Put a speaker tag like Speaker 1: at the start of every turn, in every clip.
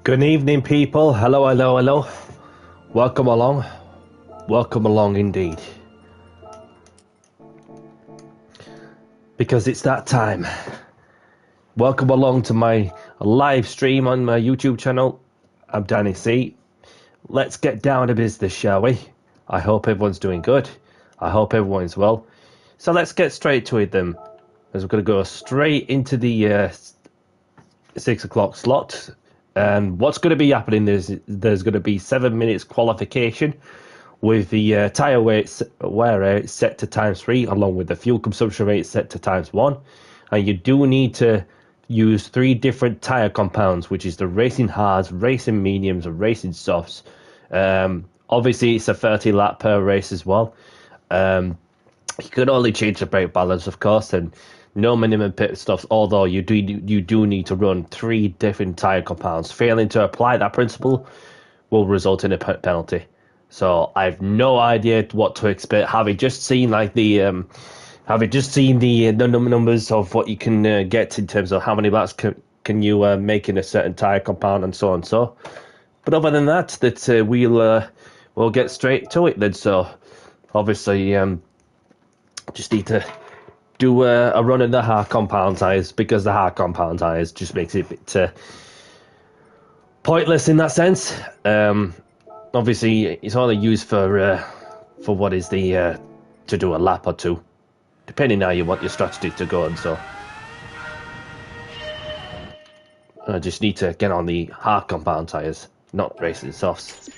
Speaker 1: Good evening, people. Hello, hello, hello. Welcome along. Welcome along indeed. Because it's that time. Welcome along to my live stream on my YouTube channel. I'm Danny C. Let's get down to business, shall we? I hope everyone's doing good. I hope everyone's well. So let's get straight to it then. As we're going to go straight into the 6 o'clock slot. And what's going to be happening is there's going to be 7 minutes qualification with the tyre wear rate set to ×3, along with the fuel consumption rate set to ×1. And you do need to use 3 different tyre compounds, which is the racing hards, racing mediums, and racing softs. Obviously, it's a 30 lap per race as well. You can only change the brake balance, of course, and no minimum pit stops, although you do need to run 3 different tyre compounds. Failing to apply that principle will result in a penalty. So I have no idea what to expect. Having just seen the numbers of what you can get in terms of how many laps can you make in a certain tyre compound and so on. So, but other than that, we'll get straight to it then. So obviously, just need to do a run in the hard compound tyres, because the hard compound tyres just makes it a bit pointless in that sense. Obviously, it's only used for what is the to do a lap or two, depending how you want your strategy to go. And so I just need to get on the hard compound tyres, not racing softs.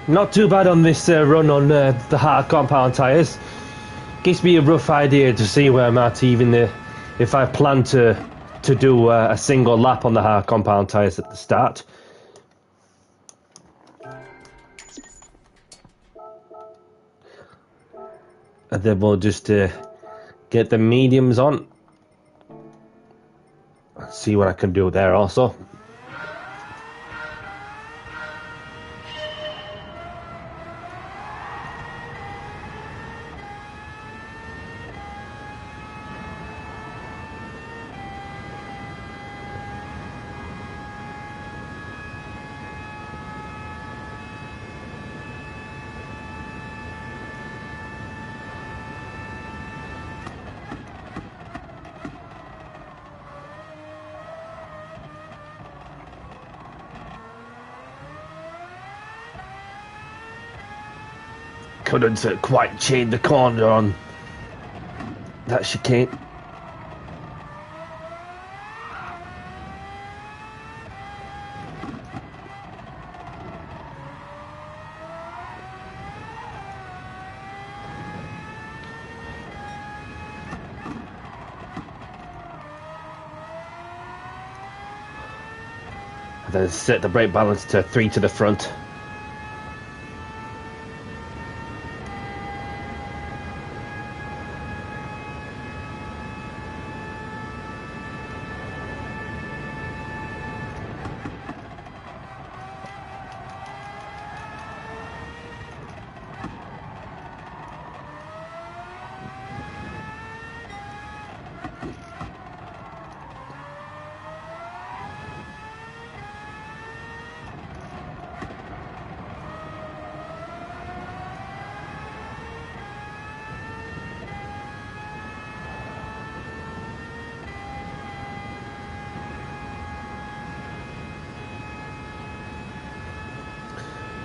Speaker 1: Not too bad on this run on the hard compound tyres. Gives me a rough idea to see where I'm at, even if I plan to do a single lap on the hard compound tyres at the start. And then we'll just get the mediums on. See what I can do there also. Couldn't quite chain the corner on that chicane. Then set the brake balance to 3 to the front.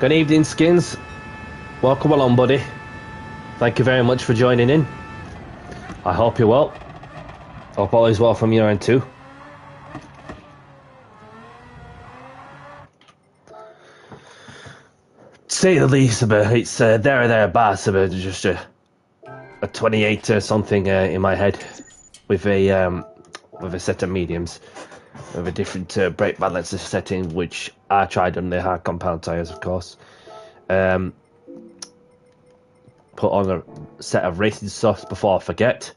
Speaker 1: Good evening, Skins. Welcome along, buddy. Thank you very much for joining in. I hope you're well. Hope all is well from your end too. To say the least, it's there or thereabouts, just a 28 or something in my head with a set of mediums with a different brake balance setting, which I tried on the hard compound tyres, of course. Put on a set of racing softs before I forget.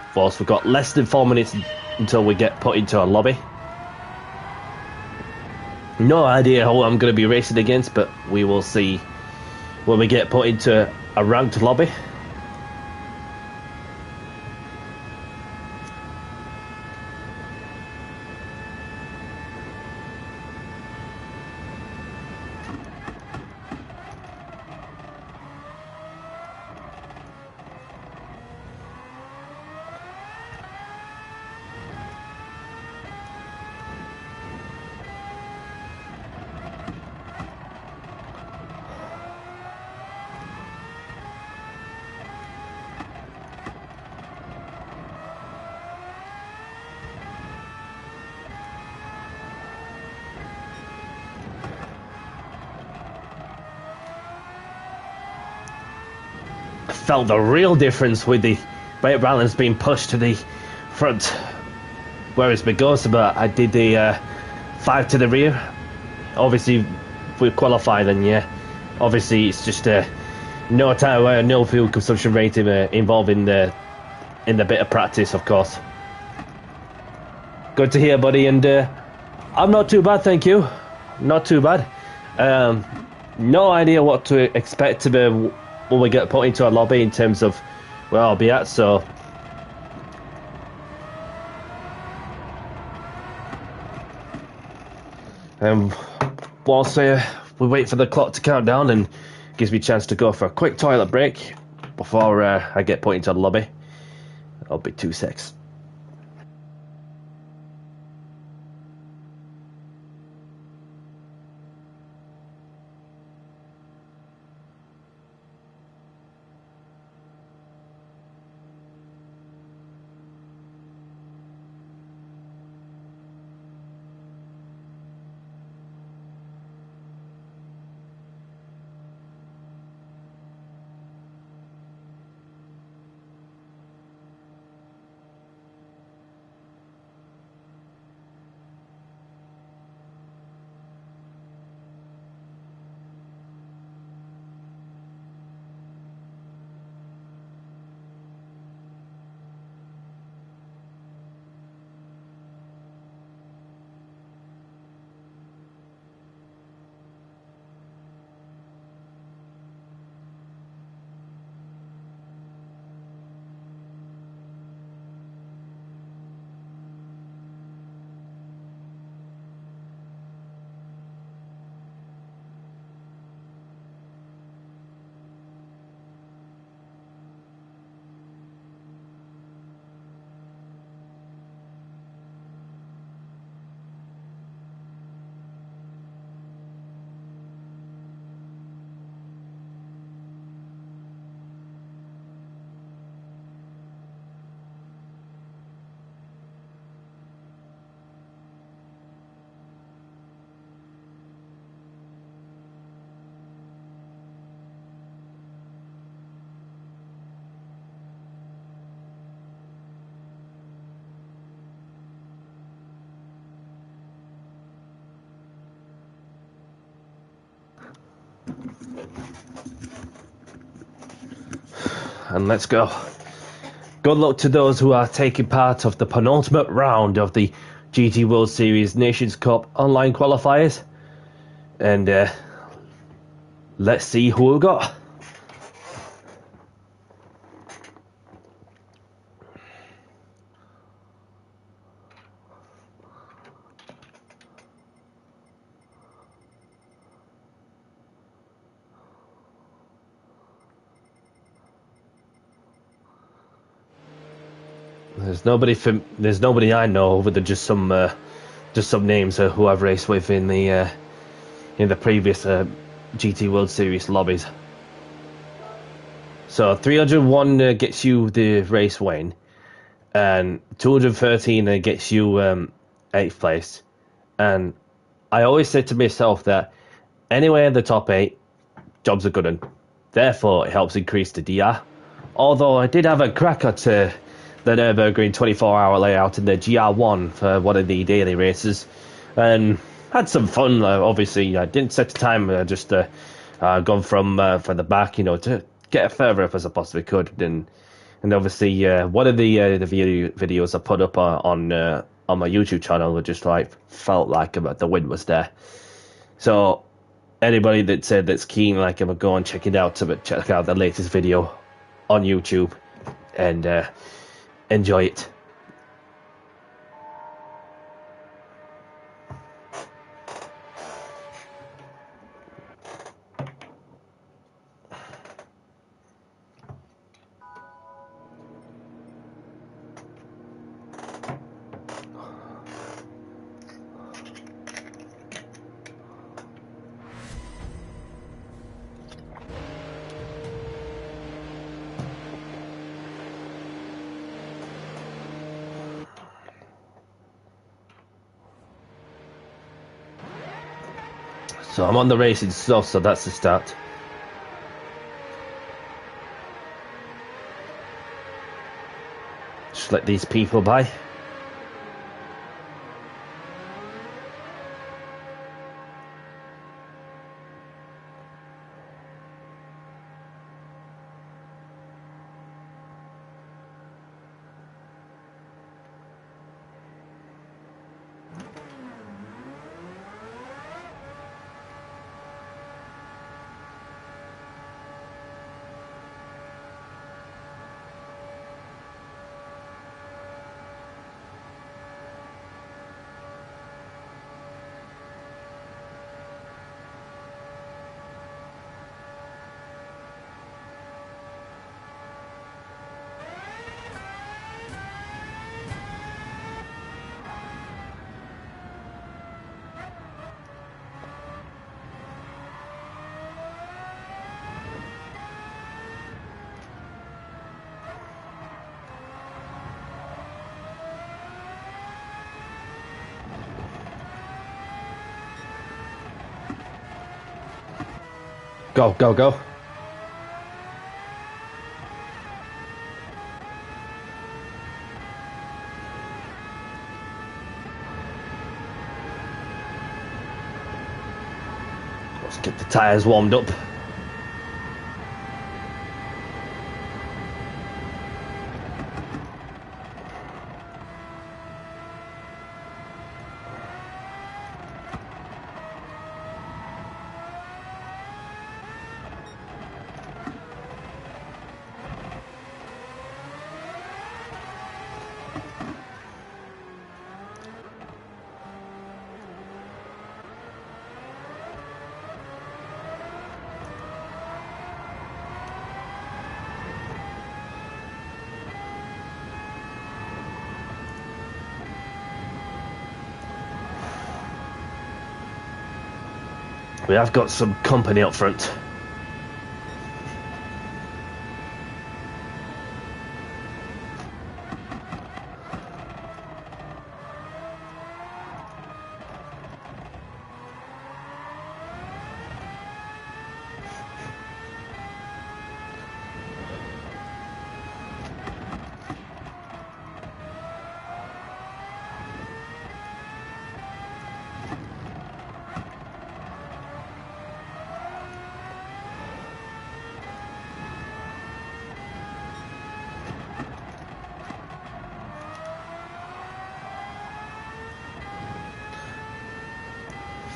Speaker 1: Of course, we've got less than 4 minutes until we get put into a lobby. No idea who I'm going to be racing against, but we will see when we get put into a ranked lobby. Felt the real difference with the brake balance being pushed to the front, whereas Magosa, but I did the 5 to the rear. Obviously, if we qualify, then yeah. Obviously, it's just no tire, no fuel consumption rating involved in the bit of practice, of course. Good to hear, buddy, and I'm not too bad, thank you. Not too bad. No idea what to expect to be when we get put into a lobby in terms of where I'll be at, so whilst we wait for the clock to count down, and gives me a chance to go for a quick toilet break before I get put into the lobby. I'll be 2 secs. And let's go. Good luck to those who are taking part of the penultimate round of the GT World Series Nations Cup online qualifiers. And let's see who we got. There's nobody I know other than just some names who I've raced with in the previous GT World Series lobbies. So 301 gets you the race win, and 213 gets you 8th place. And I always say to myself that anywhere in the top 8, job's a good one. Therefore, it helps increase the DR. Although I did have a crack at the Nürburgring 24-hour layout in the GR1 for one of the daily races, and had some fun. Obviously, I didn't set a time. I just gone from the back, to get further up as I possibly could. And obviously, one of the videos I put up on my YouTube channel, just felt like the win was there. So anybody that's keen, go and check it out. Check out the latest video on YouTube and enjoy it. So I'm on the racing stuff, so that's the start. Just let these people by. Go, go, go. Let's get the tyres warmed up. We have got some company up front.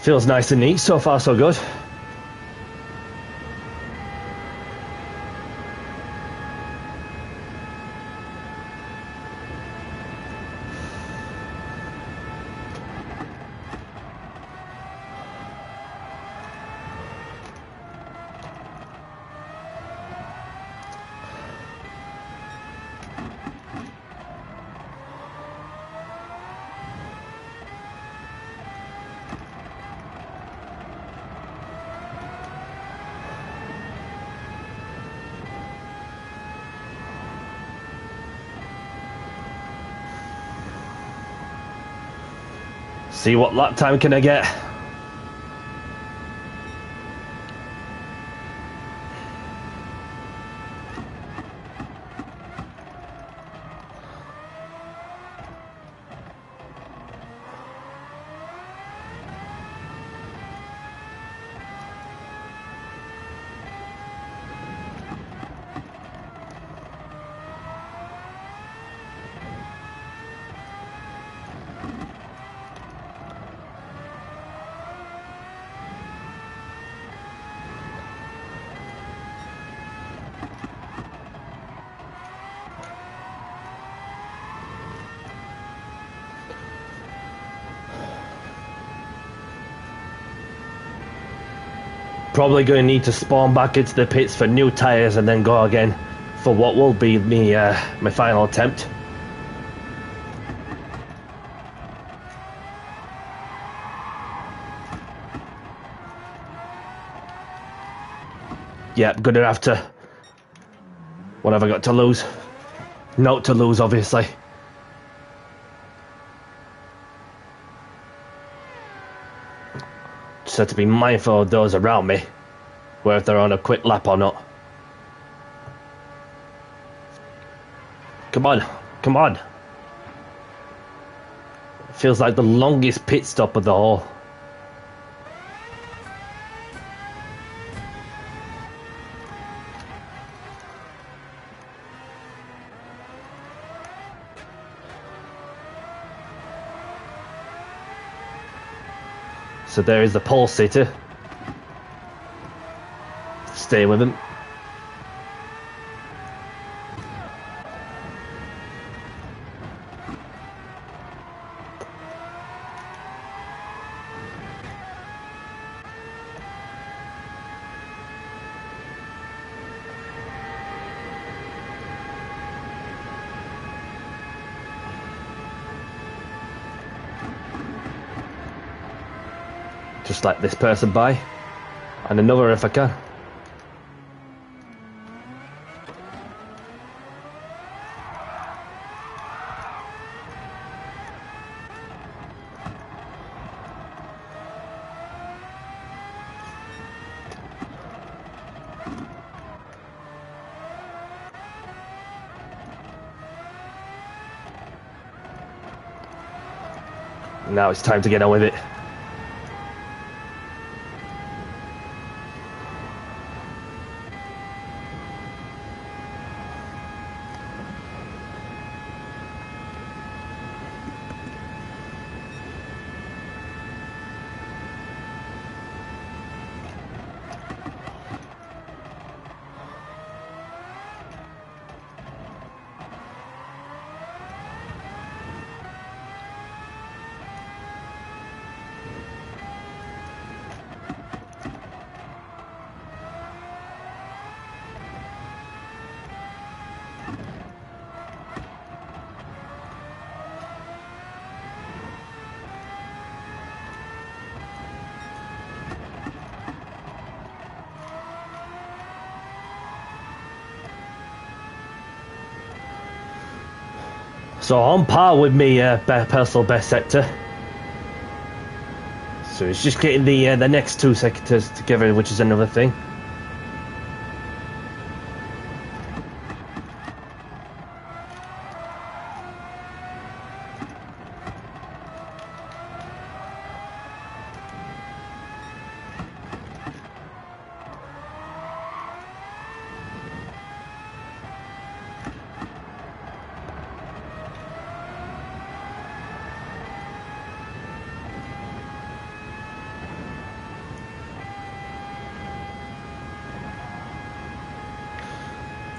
Speaker 1: Feels nice and neat. So far, so good. See what lap time can I get. Probably going to need to spawn back into the pits for new tyres and then go again for what will be me, my final attempt. Yeah, gonna have to. What have I got to lose? Not to lose, obviously. Just have to be mindful of those around me, whether they're on a quick lap or not. Come on, come on. Feels like the longest pit stop of the whole. So there is the pole sitter. Stay with him. Just let this person by, and another if I can. Now it's time to get on with it. So on par with me personal best sector. So it's just getting the next two sectors together, which is another thing.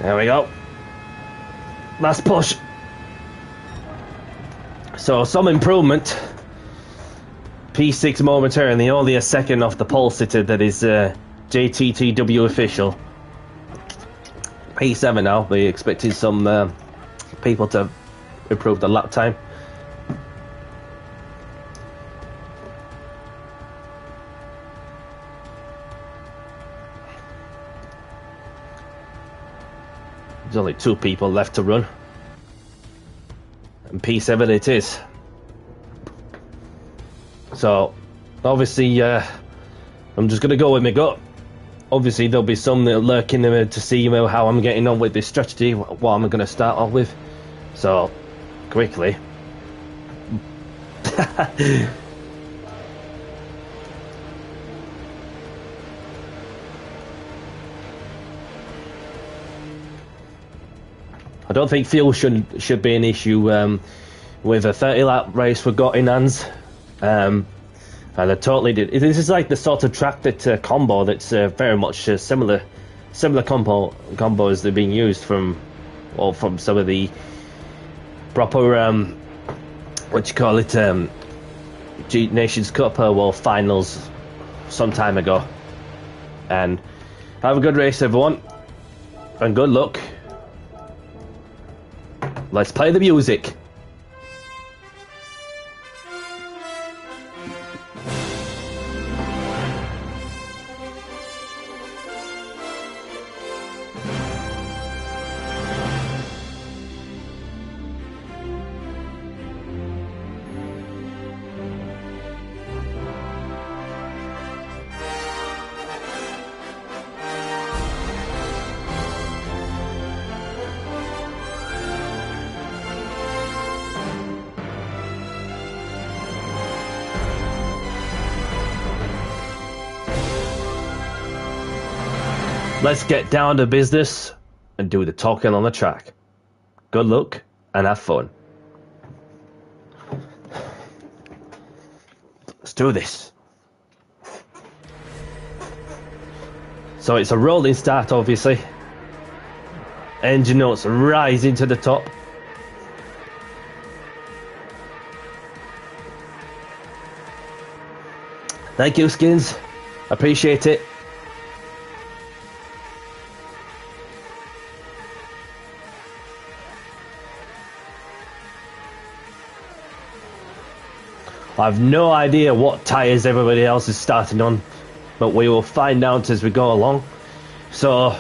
Speaker 1: There we go. Last push. So some improvement. P6 momentarily, only a second off the pole sitter that is GTW official. P7 now, we expected some people to improve the lap time. There's only 2 people left to run. And P7 it is. So, obviously, I'm just going to go with my gut. Obviously, there'll be some that are lurking there to see how I'm getting on with this strategy, what I'm going to start off with. So, quickly. I don't think fuel should be an issue with a 30-lap race we've got in hands. And I totally did. This is like the sort of track that combo that's very much similar combos that are being used from some of the proper what you call it G Nations Cup World Finals some time ago. And have a good race, everyone, and good luck. Let's play the music. Let's get down to business and do the talking on the track. Good luck and have fun. Let's do this. So it's a rolling start, obviously. Engine notes rising to the top. Thank you, Skins. Appreciate it. I've no idea what tyres everybody else is starting on, but we will find out as we go along. So,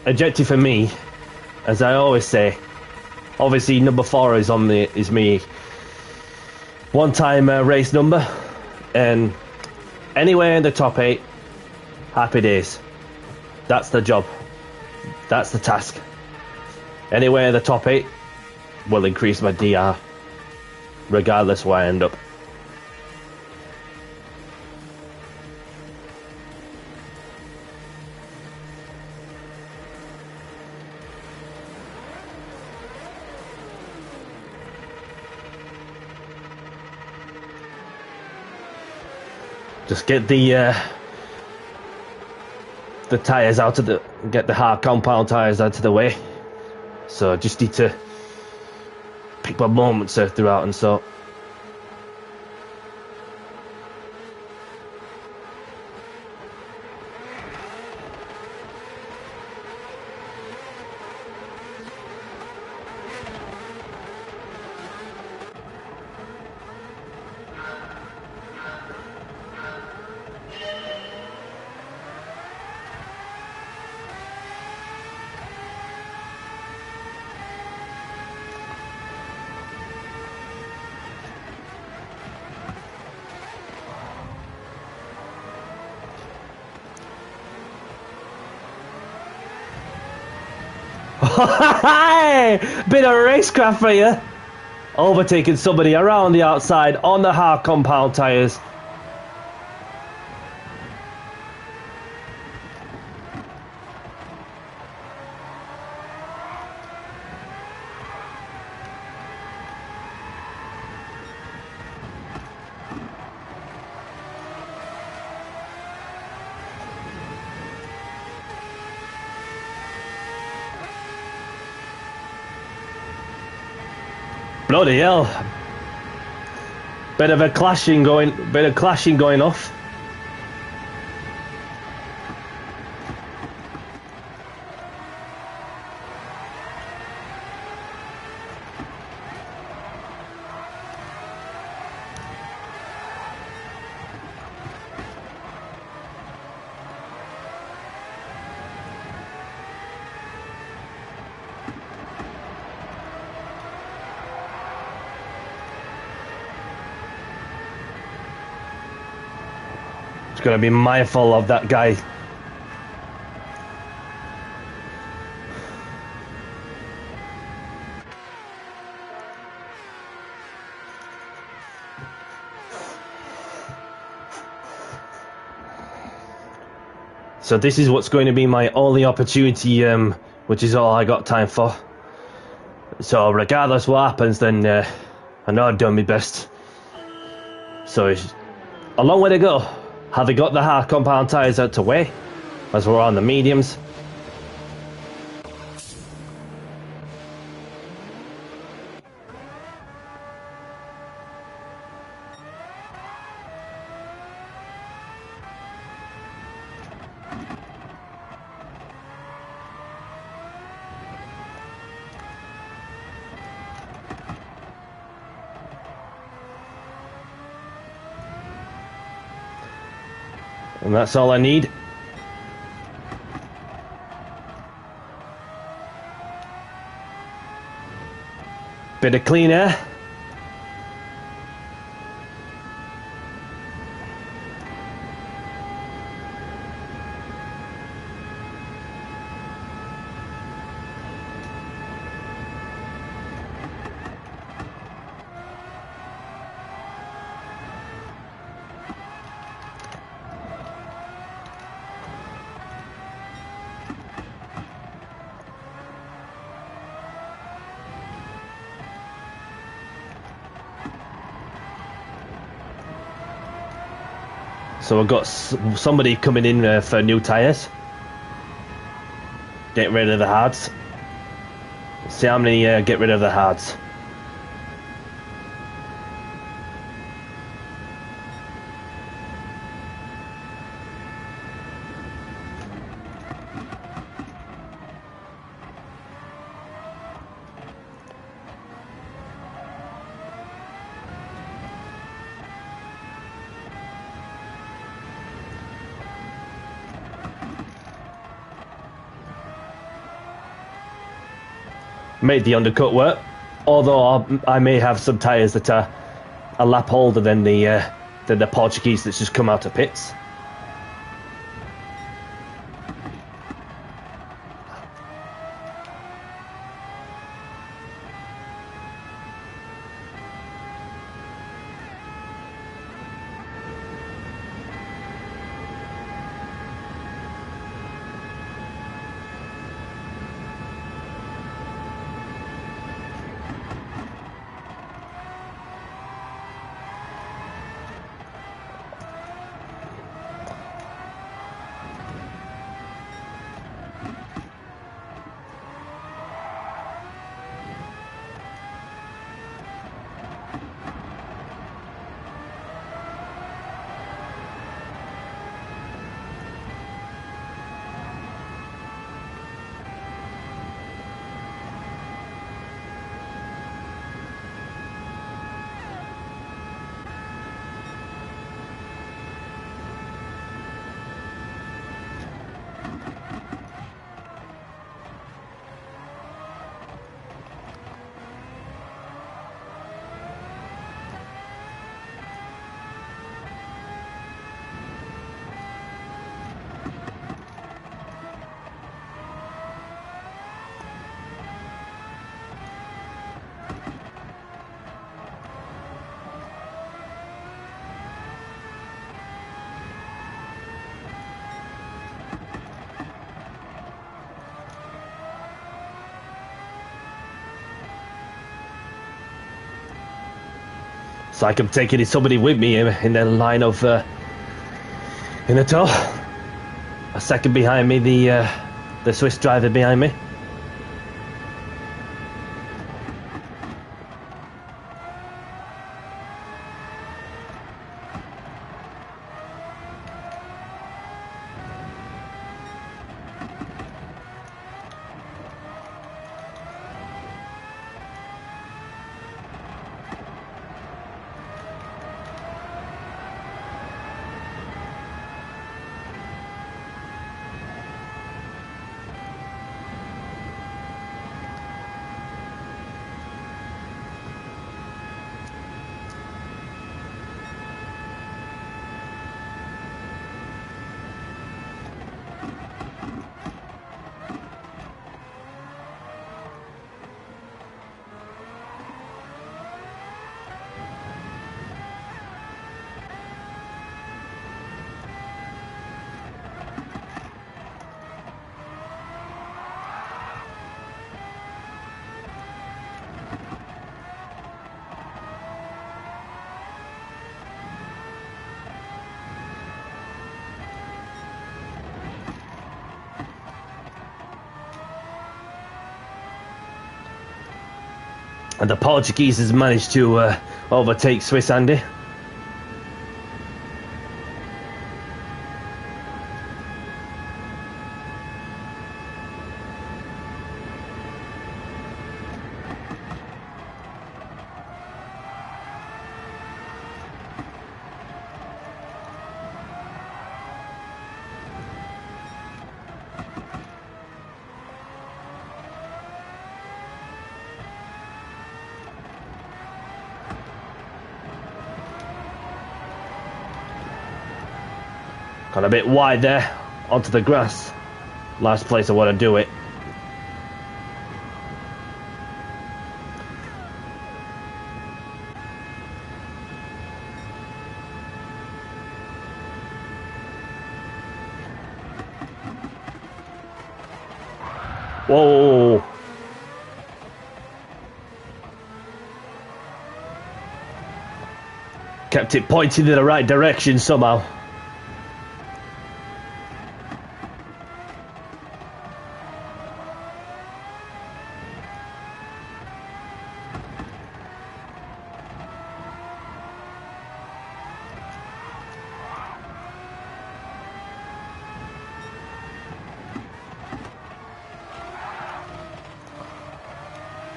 Speaker 1: objective for me, as I always say, obviously number 4 is me one-time race number, and anywhere in the top 8, happy days. That's the job. That's the task. Anywhere in the top 8 will increase my DR, regardless where I end up. Just get the tyres out of get the hard compound tyres out of the way. So I just need to pick my moments throughout and so. Bit of racecraft for you. Overtaking somebody around the outside on the hard compound tyres. Bloody hell. Bit of clashing going off. Gonna be mindful of that guy. So this is what's going to be my only opportunity, which is all I got time for. So regardless what happens, then I know I've done my best. So it's a long way to go. Have they got the hard compound tyres out to weigh, as we're on the mediums? And that's all I need. Bit of clean air. So I've got somebody coming in for new tyres. Get rid of the hards. See how many get rid of the hards. Made the undercut work, although I may have some tyres that are a lap older than the Portuguese that's just come out of pits. It's like I'm taking somebody with me in the line of in the tow. A second behind me, the Swiss driver behind me. And the Portuguese has managed to overtake Swiss Andy. Got a bit wide there, onto the grass. Last place I want to do it. Whoa. Kept it pointing in the right direction somehow.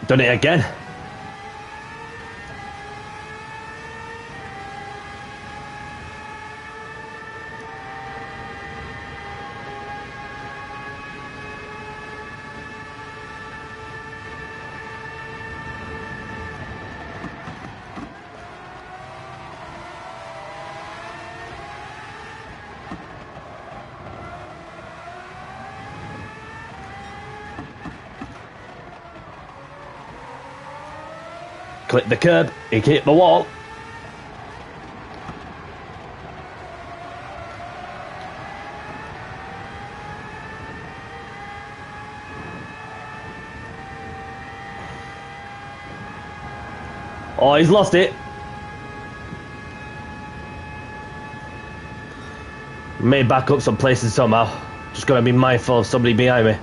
Speaker 1: Done it again. Clip the curb, he hit the wall. Oh, he's lost it. May back up some places somehow. Just gotta be mindful of somebody behind me.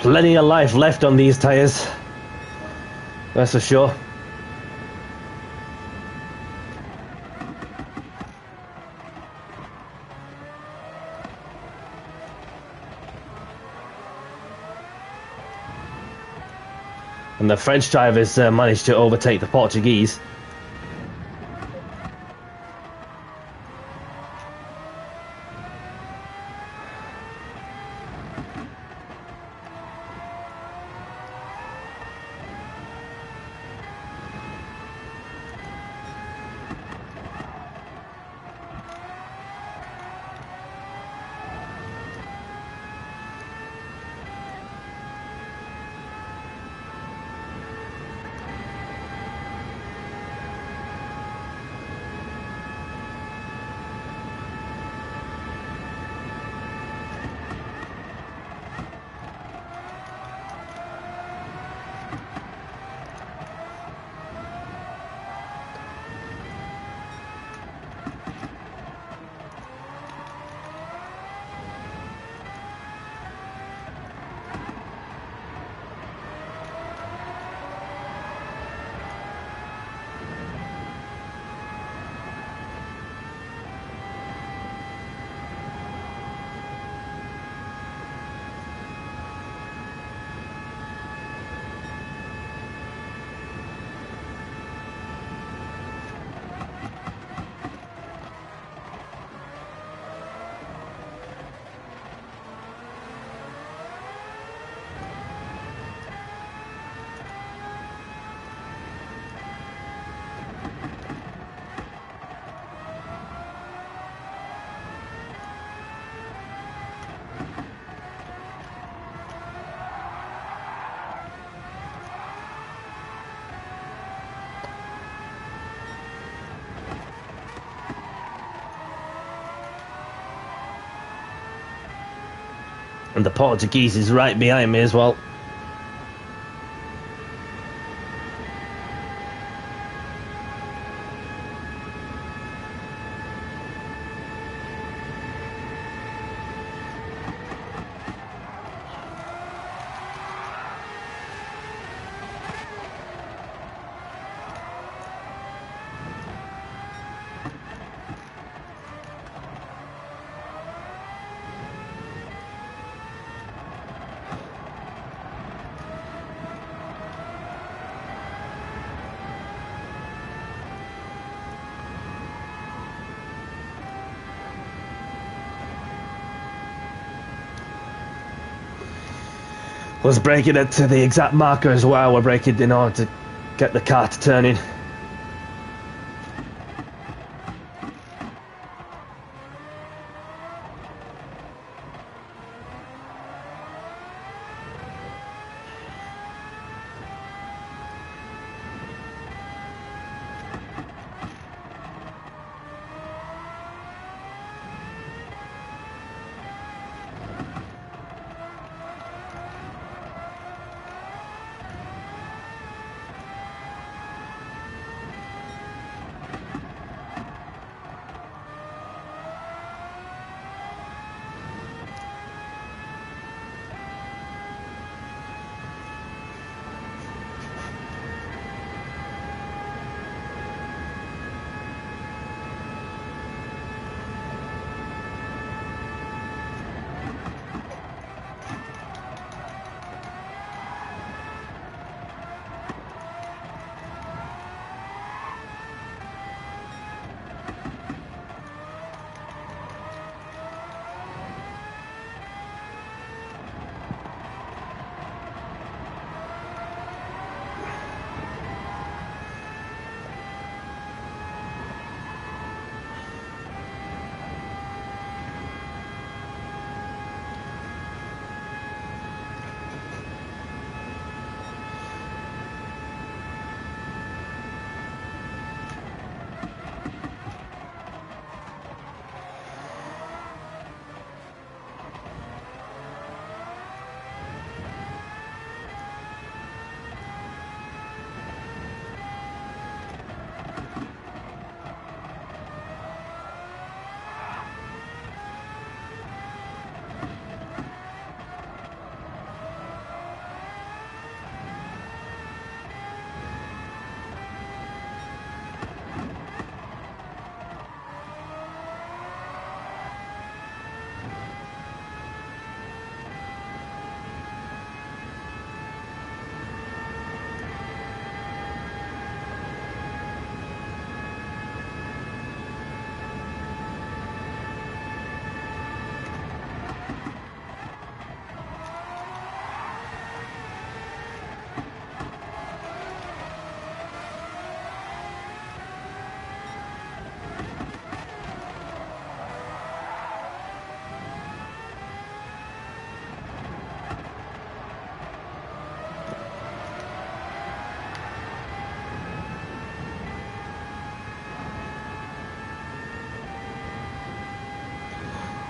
Speaker 1: Plenty of life left on these tyres, that's for sure. And the French drivers managed to overtake the Portuguese. And the Portuguese is right behind me as well. Was braking it to the exact marker as well. We're braking in order to get the car to turn in.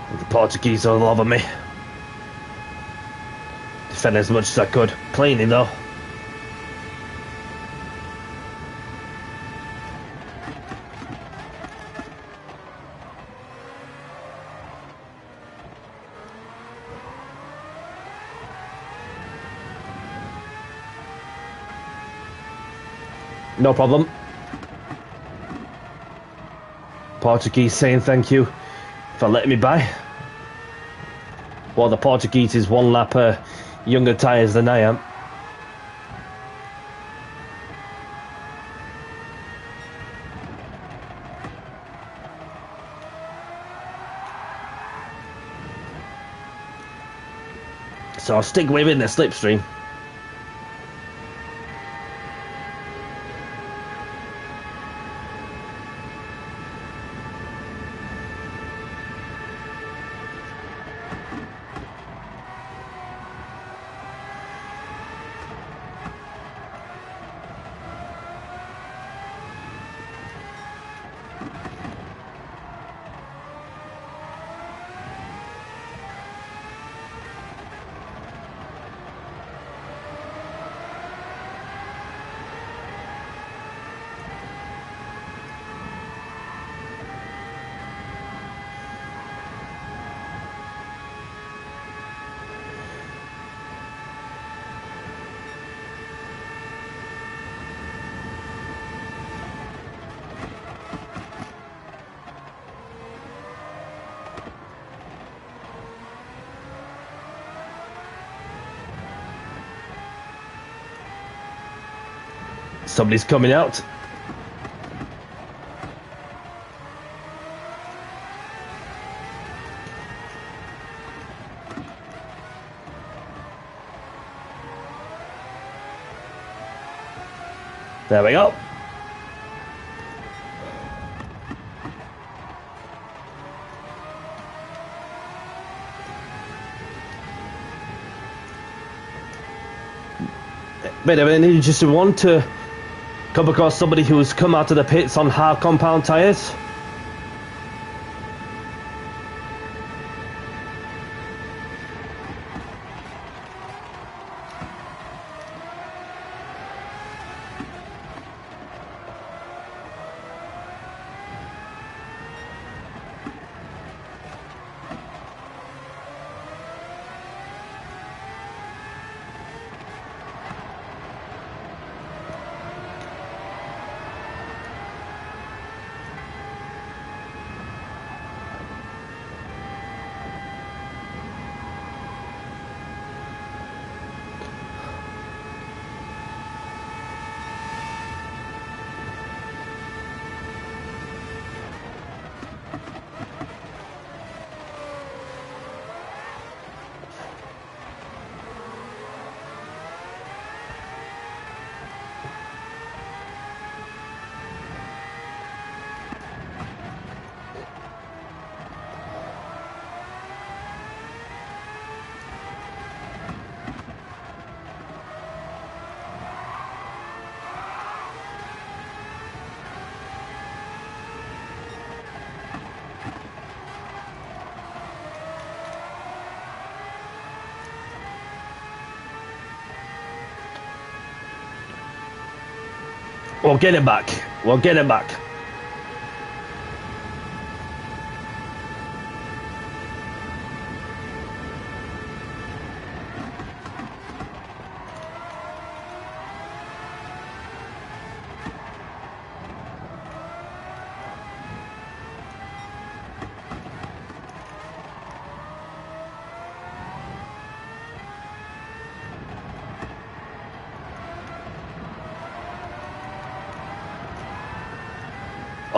Speaker 1: The Portuguese all over me. Defend as much as I could. Cleanly though. No problem. Portuguese saying thank you for letting me by. Well, the Portuguese is one lap younger tyres than I am. So I'll stick within the slipstream. Somebody's coming out. There we go. Bit of an interesting one to come across somebody who's come out of the pits on hard compound tyres. We'll get it back. We'll get it back.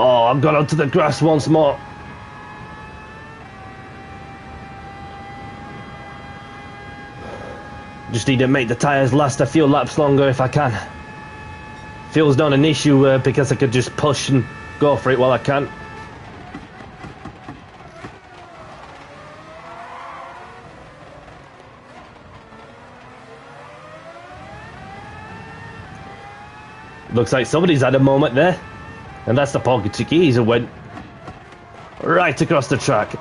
Speaker 1: Oh, I've got onto the grass once more. Just need to make the tyres last a few laps longer if I can. Fuel's not an issue because I could just push and go for it while I can. Looks like somebody's had a moment there. And that's the Portuguese who went right across the track.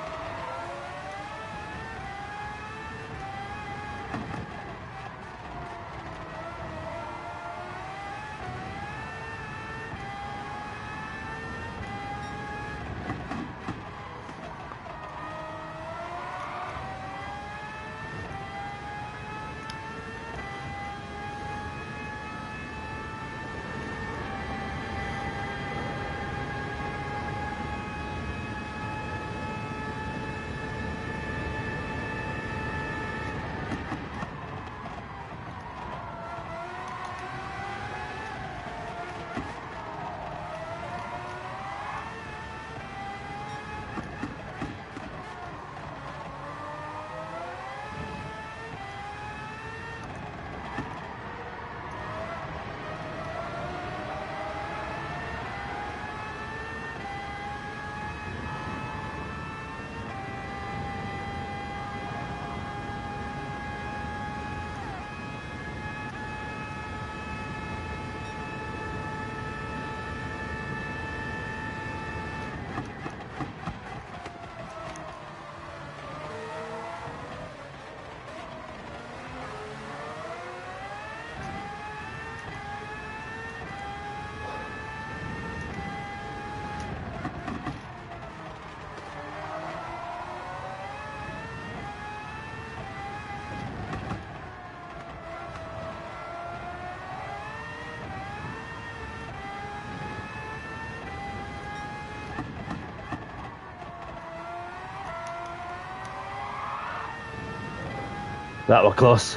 Speaker 1: That were close.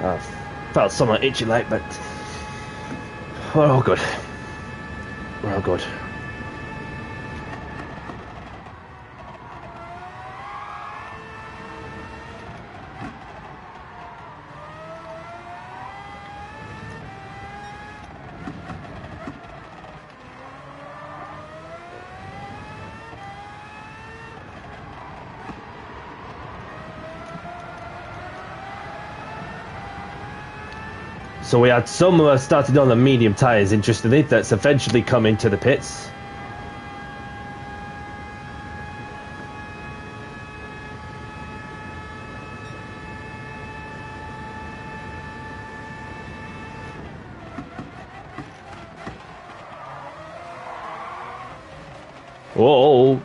Speaker 1: I felt somewhat itchy like, but we're all good. We're all good. So we had some who started on the medium tyres, interestingly, that's eventually come into the pits. Whoa.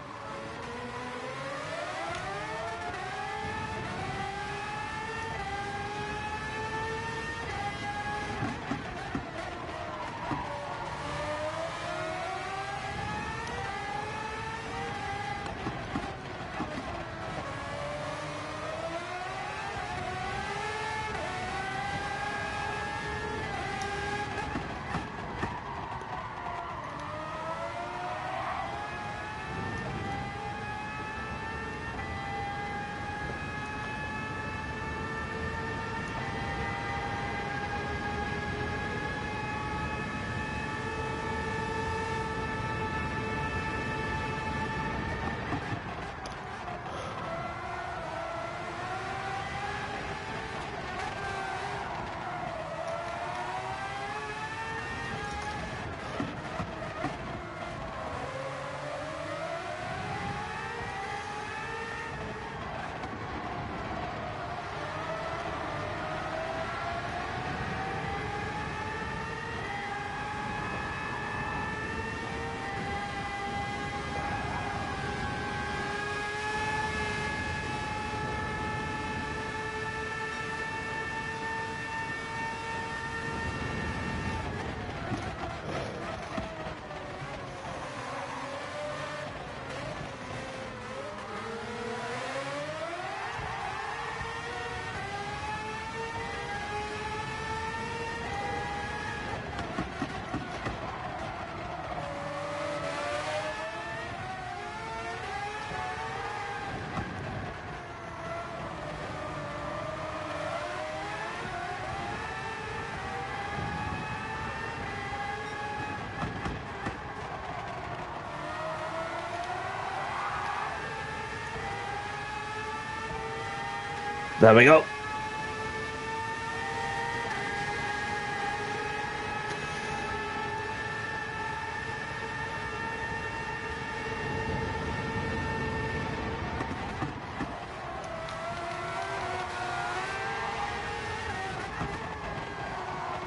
Speaker 1: There we go.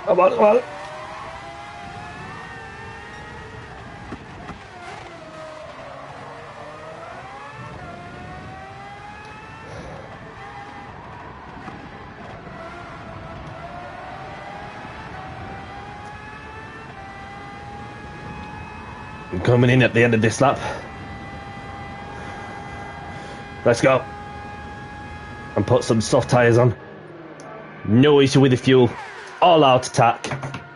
Speaker 1: Come on, come on. I'm coming in at the end of this lap. Let's go. And put some soft tyres on. No issue with the fuel. All out attack.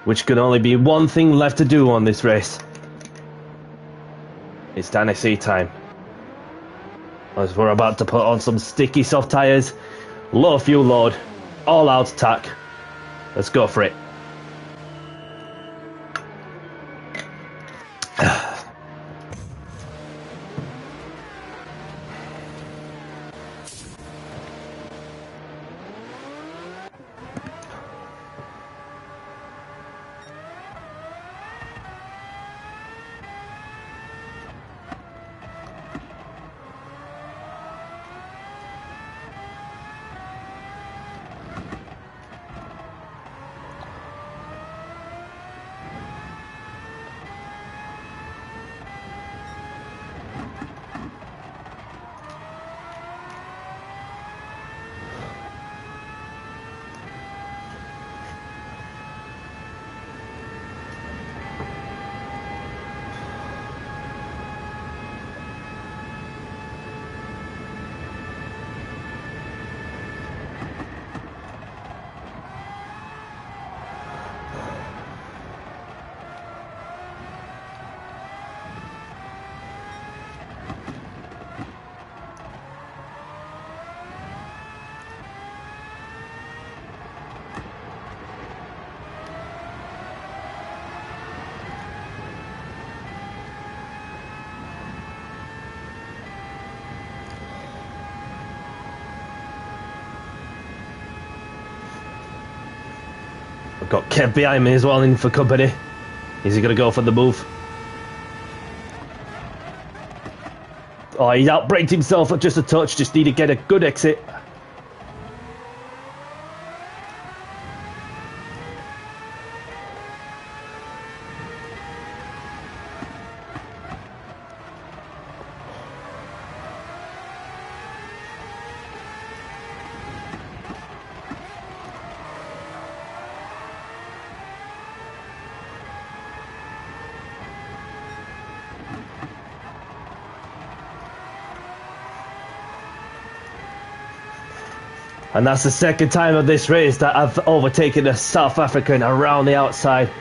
Speaker 1: Which can only be one thing left to do on this race. It's Tennessee time. As we're about to put on some sticky soft tyres. Low fuel load. All out attack. Let's go for it. I've got Kev behind me as well in for company. Is he going to go for the move? Oh, he outbraked himself at just a touch. Just need to get a good exit. And that's the second time of this race that I've overtaken a South African around the outside.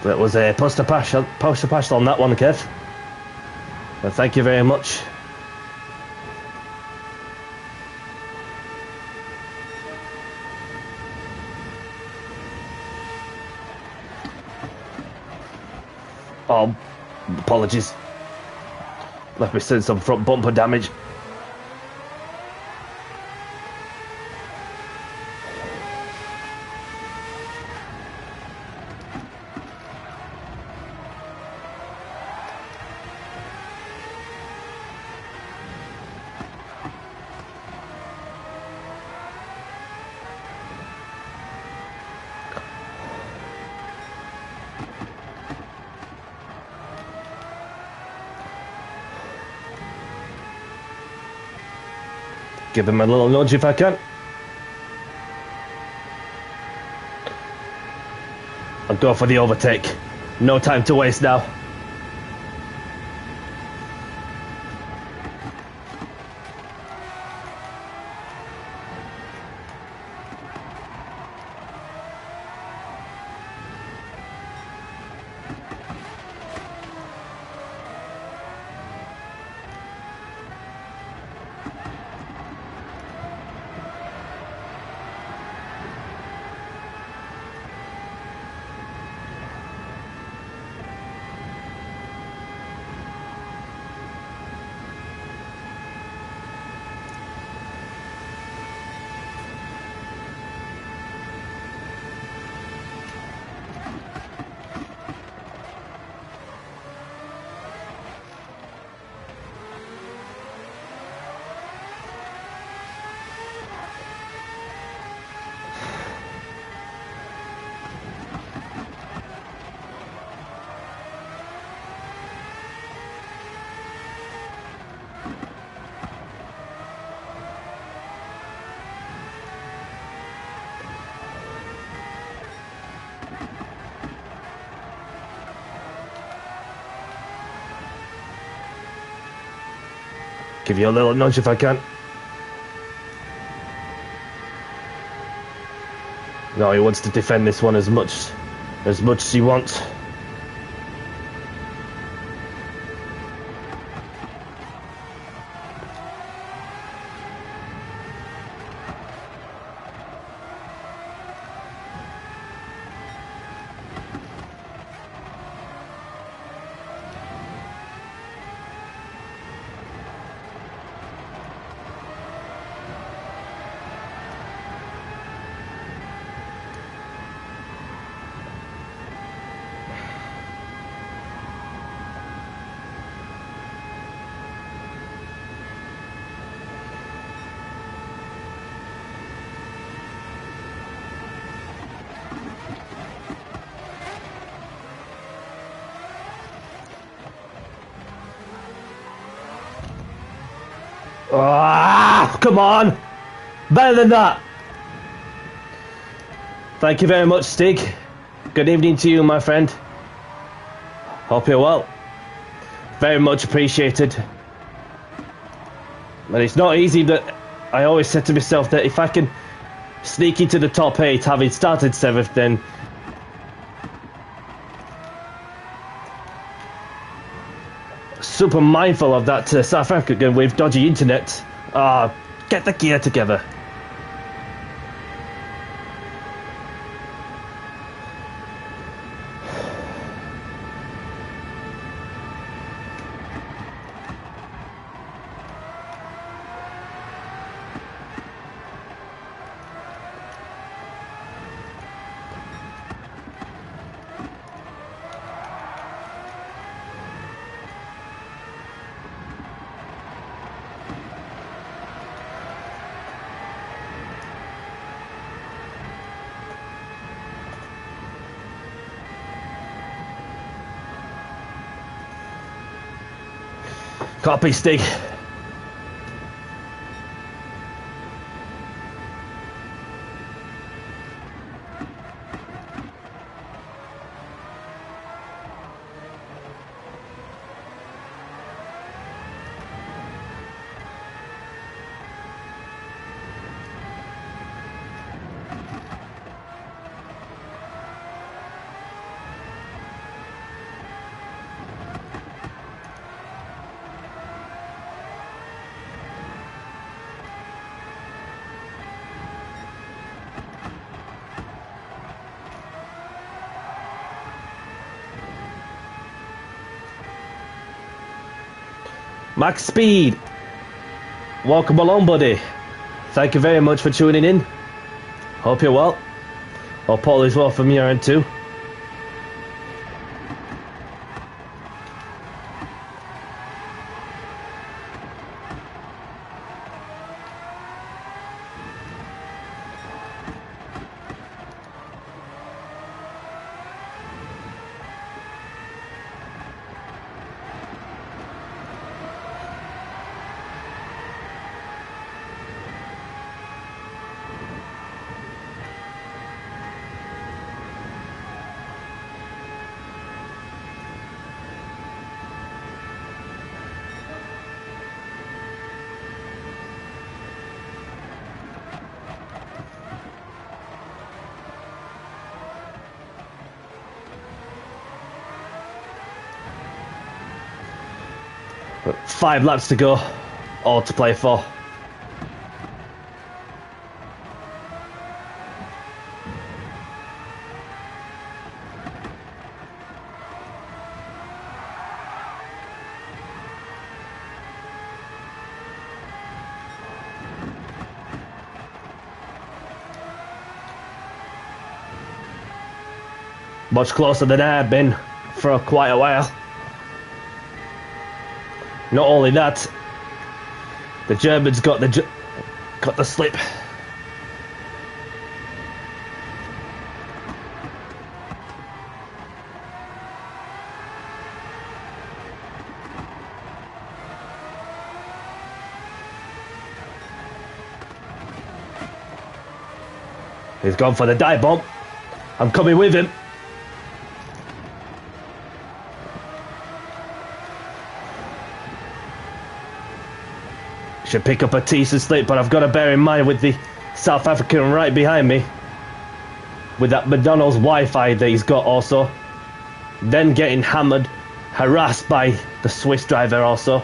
Speaker 1: That was a poster pass on that one, Kev. Well, thank you very much. Oh, apologies. Left me seeing some front bumper damage. Give him a little nudge if I can. I'll go for the overtake. No time to waste now. Give you a little nudge if I can. No, he wants to defend this one as much as he wants. Ah, come on! Better than that! Thank you very much, Stig. Good evening to you, my friend. Hope you're well. Very much appreciated. And it's not easy, but I always said to myself that if I can sneak into the top 8, having started 7th then. Super mindful of that South African with dodgy internet. Get the gear together. Copy, Stig. Max Speed, welcome along, buddy. Thank you very much for tuning in. Hope you're well. Hope all is well from your end too. But 5 laps to go, all to play for. Much closer than I have been for quite a while. Not only that, the Germans got the slip. He's gone for the dive bomb. I'm coming with him. Should pick up a decent slip, but I've got to bear in mind with the South African right behind me, with that McDonald's Wi-Fi that he's got also, then getting hammered, harassed by the Swiss driver also.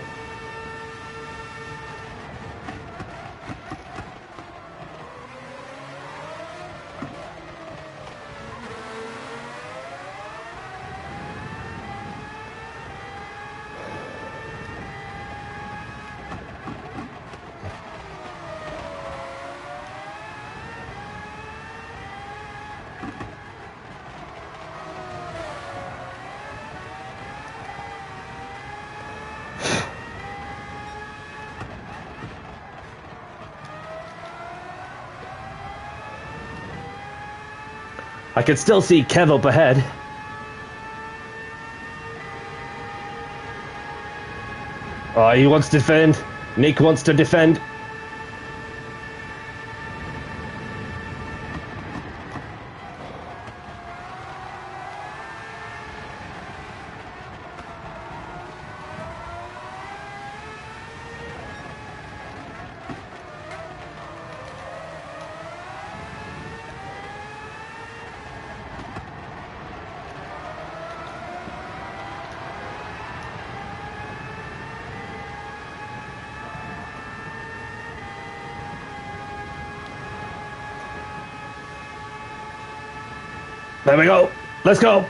Speaker 1: I can still see Kev up ahead. Oh, he wants to defend. Nick wants to defend. There we go. Let's go.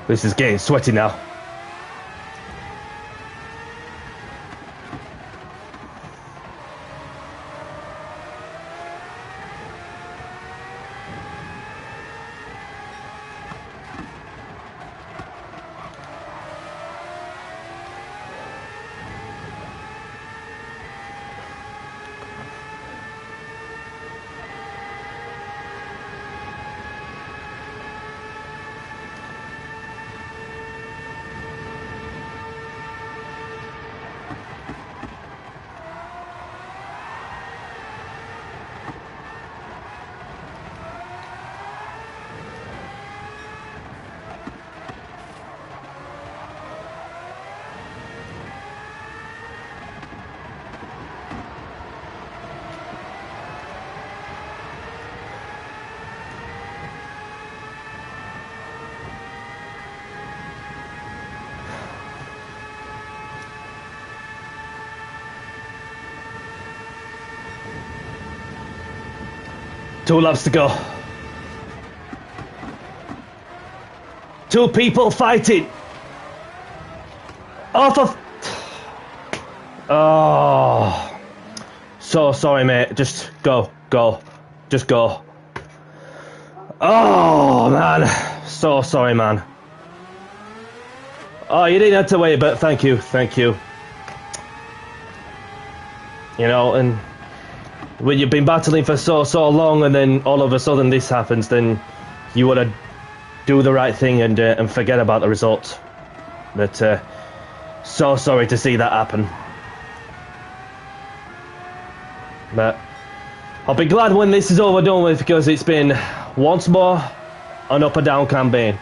Speaker 1: This is getting sweaty now. Two laps to go. Two people fighting. Oh, oh, so sorry, mate. Just go. Just go. Oh, man. So sorry, man. Oh, you didn't have to wait, but thank you. You know, and when you've been battling for so long, and then all of a sudden this happens, then you want to do the right thing and forget about the result. But so sorry to see that happen. But I'll be glad when this is over done with, because it's been once more an up and down campaign.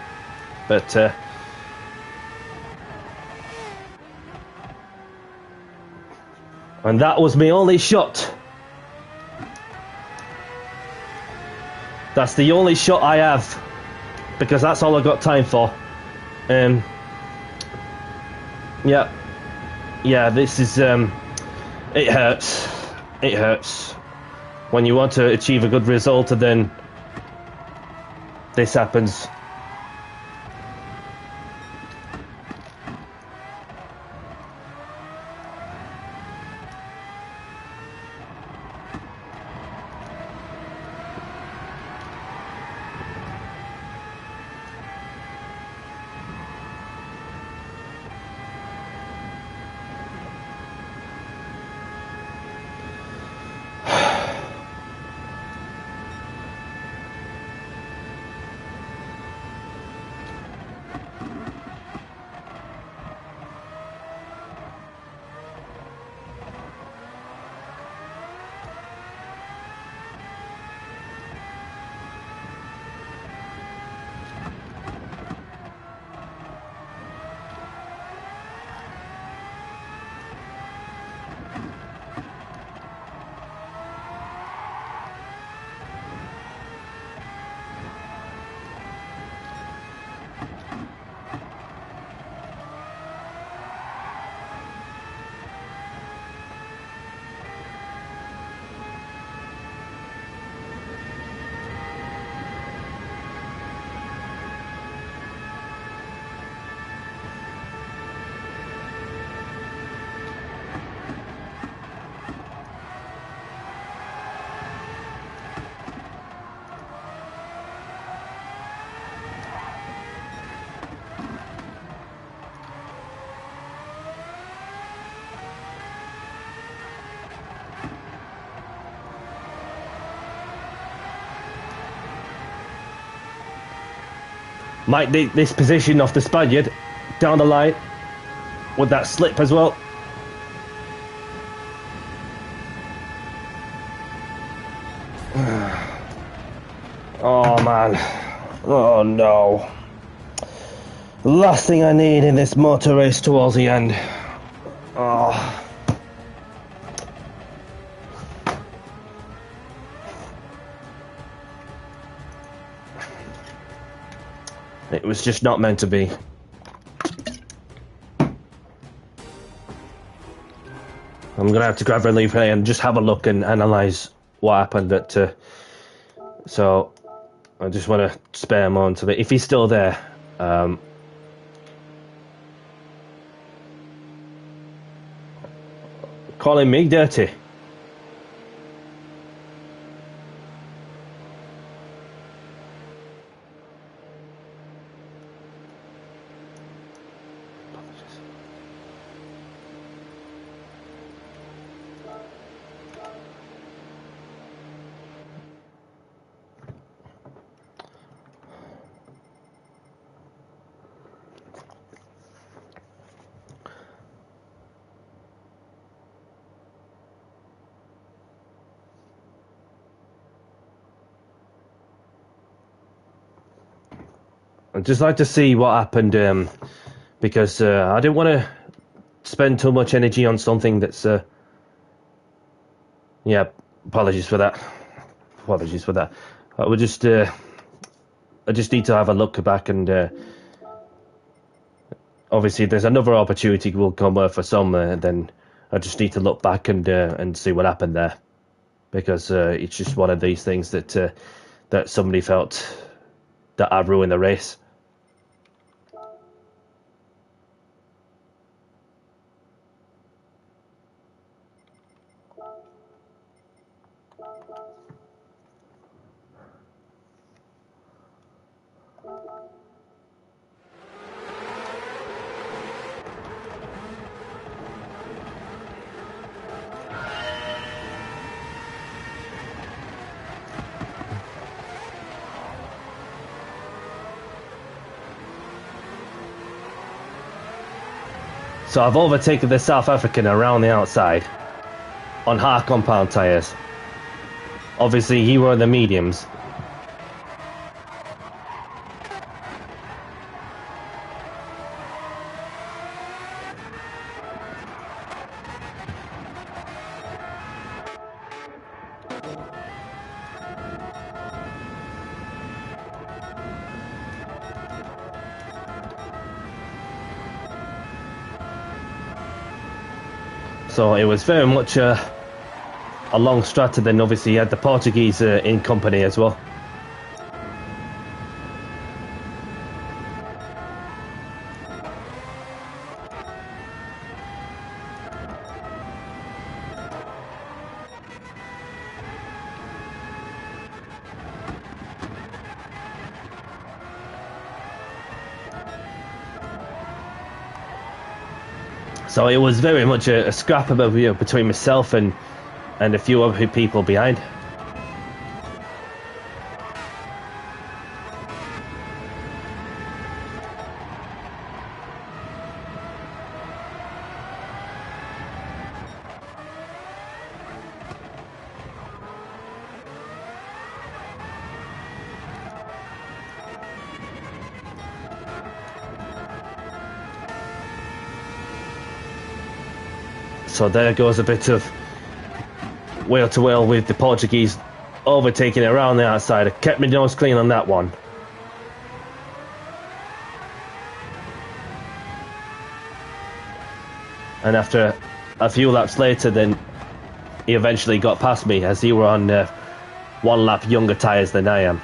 Speaker 1: But and that was my only shot. That's the only shot I have, because that's all I've got time for. Yeah, this is it hurts when you want to achieve a good result and then this happens. Might need this position off the Spaniard down the line with that slip as well. Oh man, oh no. Last thing I need in this motor race towards the end. Oh. It was just not meant to be. I'm going to have to grab a replay and just have a look and analyse what happened at... so, I just want to spare a moment of it. If he's still there... calling me dirty. I'd just like to see what happened, because I didn't want to spend too much energy on something that's... yeah, apologies for that. Apologies for that. I just need to have a look back and... obviously, there's another opportunity will come for some, then I just need to look back and see what happened there. Because it's just one of these things that that somebody felt that I ruined the race. So I've overtaken the South African around the outside on hard compound tyres. Obviously, he were the mediums. So it was very much a long strata. Then obviously you had the Portuguese in company as well. So it was very much a scrap about, between myself and a few other people behind. So there goes a bit of wheel to wheel with the Portuguese overtaking it around the outside. I kept my nose clean on that one. And after a few laps later, then he eventually got past me as he were on one lap younger tyres than I am.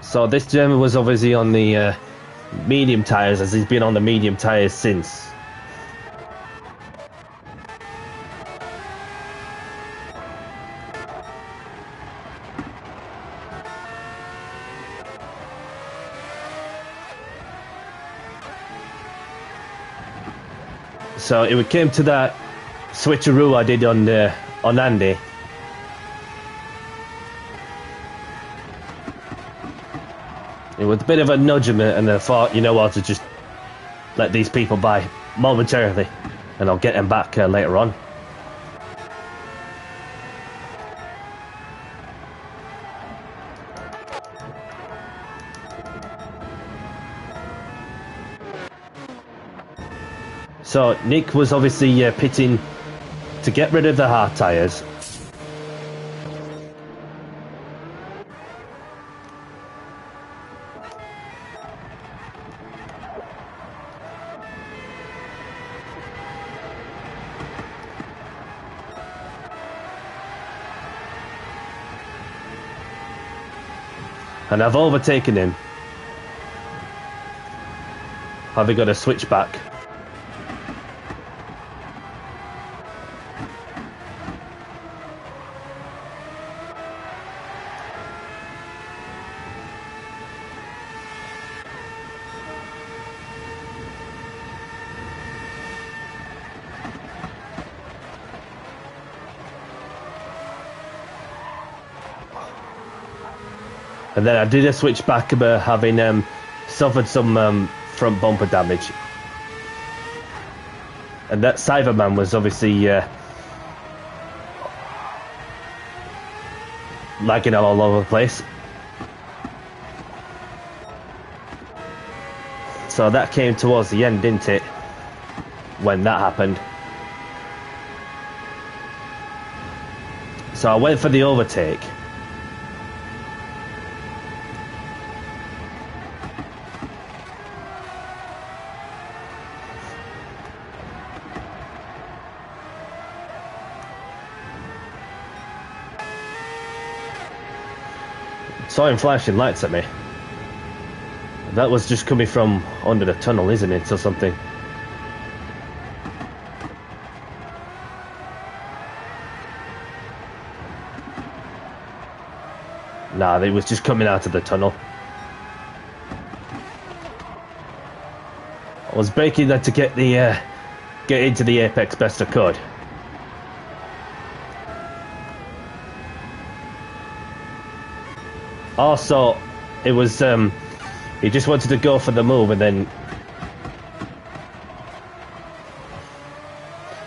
Speaker 1: So this German was obviously on the medium tyres, as he's been on the medium tyres since. So it came to that switcheroo I did on Andy. It was a bit of a nudge in it, and I thought, you know what, to just let these people by momentarily, and I'll get them back later on. So Nick was obviously pitting to get rid of the hard tyres. And I've overtaken him. Have we got a switchback? And then I did a switchback about having suffered some front bumper damage. And that Cyberman was obviously lagging all over the place. So that came towards the end, didn't it? When that happened. So I went for the overtake. Saw him flashing lights at me. That was just coming from under the tunnel, isn't it, or something? Nah, they was just coming out of the tunnel. I was braking that to get into the apex best I could. Also, it was, he just wanted to go for the move, and then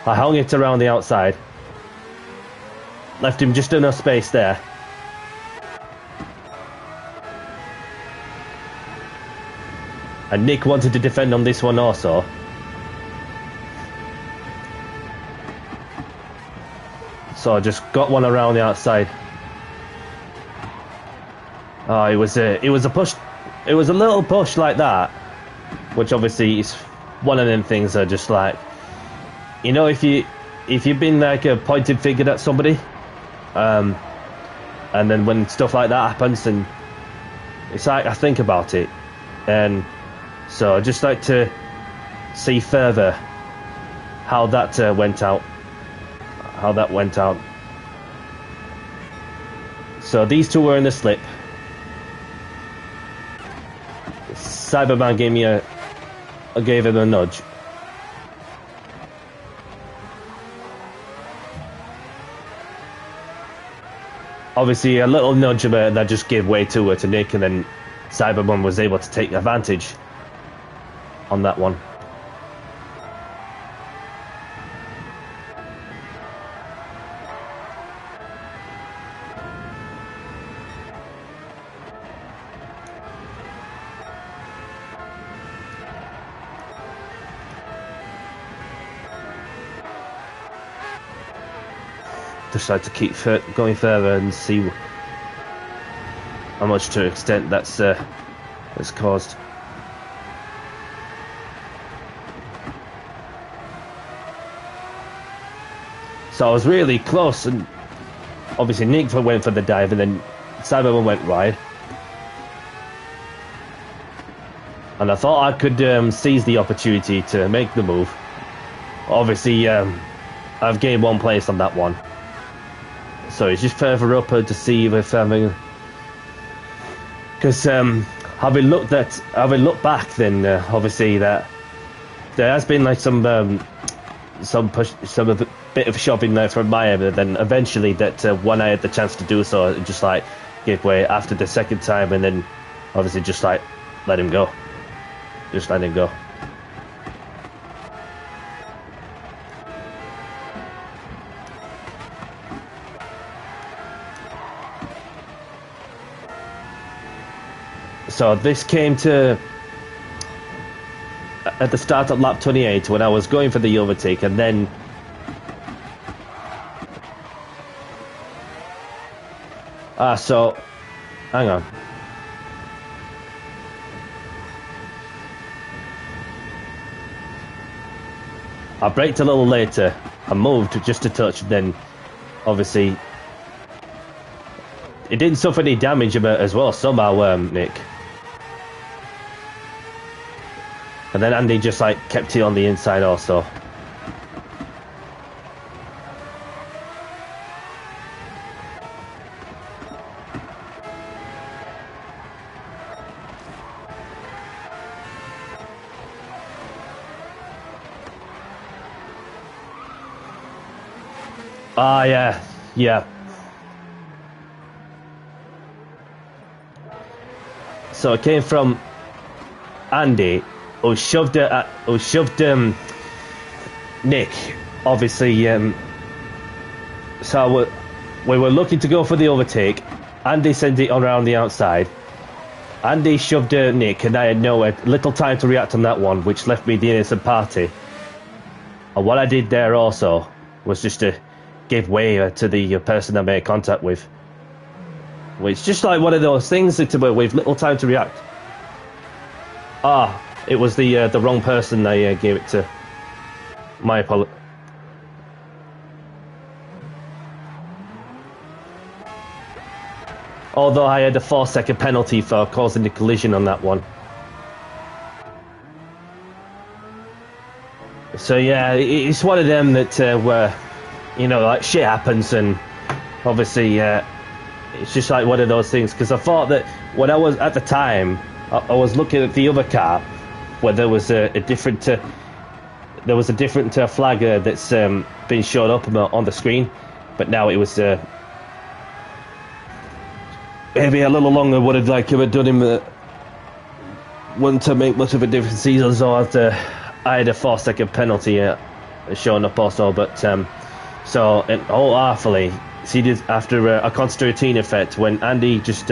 Speaker 1: I hung it around the outside, left him just enough space there. And Nick wanted to defend on this one also. So I just got one around the outside. Oh, it was a push. It was a little push like that, which obviously is one of them things that are just like, you know, if you've been like a pointed finger at somebody, and then when stuff like that happens, and it's like I think about it, and so I just like to see further how that went out. So these two were in the slip. Cyberman gave me gave him a nudge. Obviously, a little nudge of it that just gave way to Nick, and then Cyberman was able to take advantage on that one. Decide to keep going further and see how much to extent that's caused. So I was really close, and obviously Nick went for the dive, and then Cyberman went wide. And I thought I could seize the opportunity to make the move. Obviously, I've gained one place on that one. So it's just further up to see if because having looked back, then obviously that there has been like some bit of shoving there from my end, but then eventually that when I had the chance to do so, it just like gave way after the second time, and then obviously just like let him go. Just let him go. So this came to at the start of lap 28 when I was going for the overtake, and then so hang on. I braked a little later. I moved just a touch, then obviously it didn't suffer any damage as well somehow, Nick. And then Andy just like kept it on the inside also. Ah, yeah. So it came from Andy, who shoved Nick, obviously. So we were looking to go for the overtake. Andy sent it on around the outside. Andy shoved Nick, and I had little time to react on that one, which left me the innocent party. And what I did there also was just to give way to the person I made contact with. Which just like one of those things with little time to react. It was the wrong person I gave it to. My apologies. Although I had a 4-second penalty for causing the collision on that one. So yeah, it's one of them that where, you know, like shit happens, and obviously it's just like one of those things. Because I thought that when I was at the time, I was looking at the other car where there was a different flag that's been shown up on the screen, but now it was maybe a little longer. Would have like done him wouldn't have make much of a difference either. So I had a 4-second penalty showing up also, but so and wholeheartedly, see this after a Constantine effect when Andy just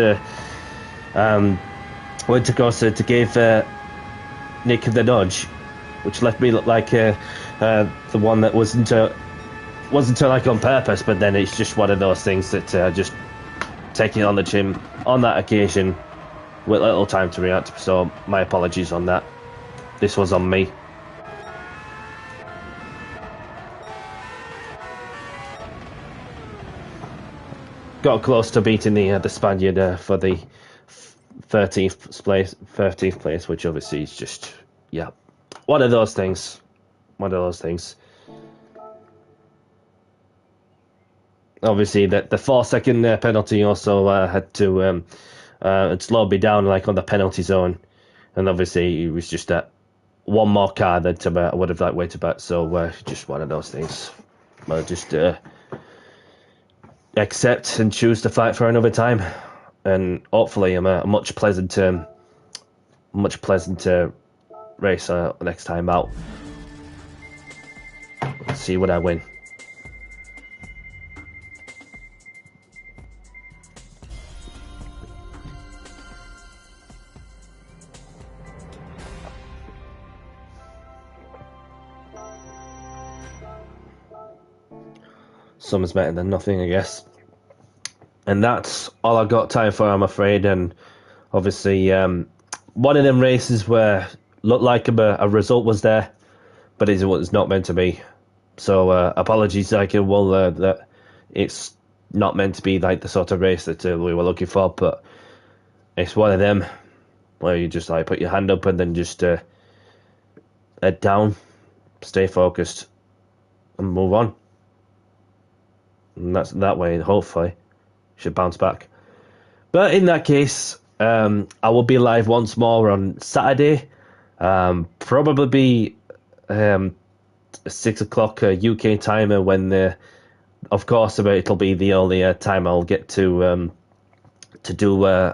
Speaker 1: went across to give Nick the nudge, which left me look like the one that wasn't like on purpose, but then it's just one of those things that just taking on the chin on that occasion with little time to react. So my apologies on that. This was on me. Got close to beating the Spaniard for the 13th place, which obviously is just, yeah, one of those things. Obviously, the 4-second penalty also had to it slowed me down like on the penalty zone, and obviously it was just that one more car that I would have like waited back. So just one of those things. I'll just accept and choose to fight for another time, and hopefully a much pleasanter race next time out. Let's see what I win. Some is better than nothing, I guess. And that's all I got time for, I'm afraid. And obviously, one of them races where looked like a result was there, but it was not meant to be. So apologies, like that it's not meant to be like the sort of race that we were looking for. But it's one of them where you just like put your hand up and then just head down, stay focused, and move on. And that's that way, hopefully, should bounce back. But in that case, I will be live once more on Saturday. Probably be 6 o'clock UK timer when, of course, it'll be the only time I'll get to do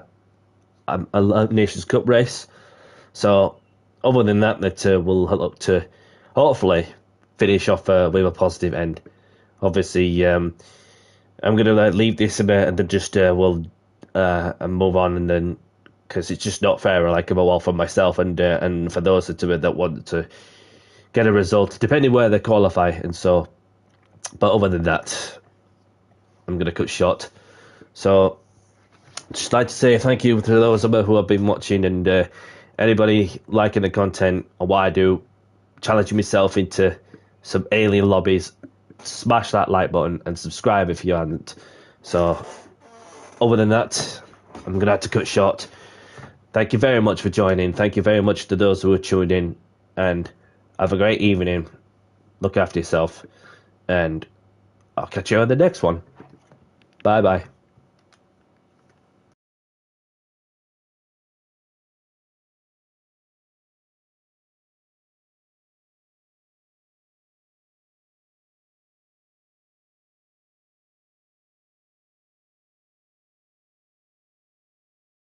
Speaker 1: a Nations Cup race. So other than that, we'll look to hopefully finish off with a positive end. Obviously, I'm gonna leave this a bit and then just we'll and move on, and then because it's just not fair, like well for myself and for those that want to get a result, depending where they qualify, and so. But other than that, I'm gonna cut short. So, just like to say thank you to those of you who have been watching, and anybody liking the content or what I do, challenging myself into some alien lobbies. Smash that like button and subscribe if you haven't. So, other than that, I'm going to have to cut short. Thank you very much for joining. Thank you very much to those who are tuned in. And have a great evening. Look after yourself. And I'll catch you on the next one. Bye-bye.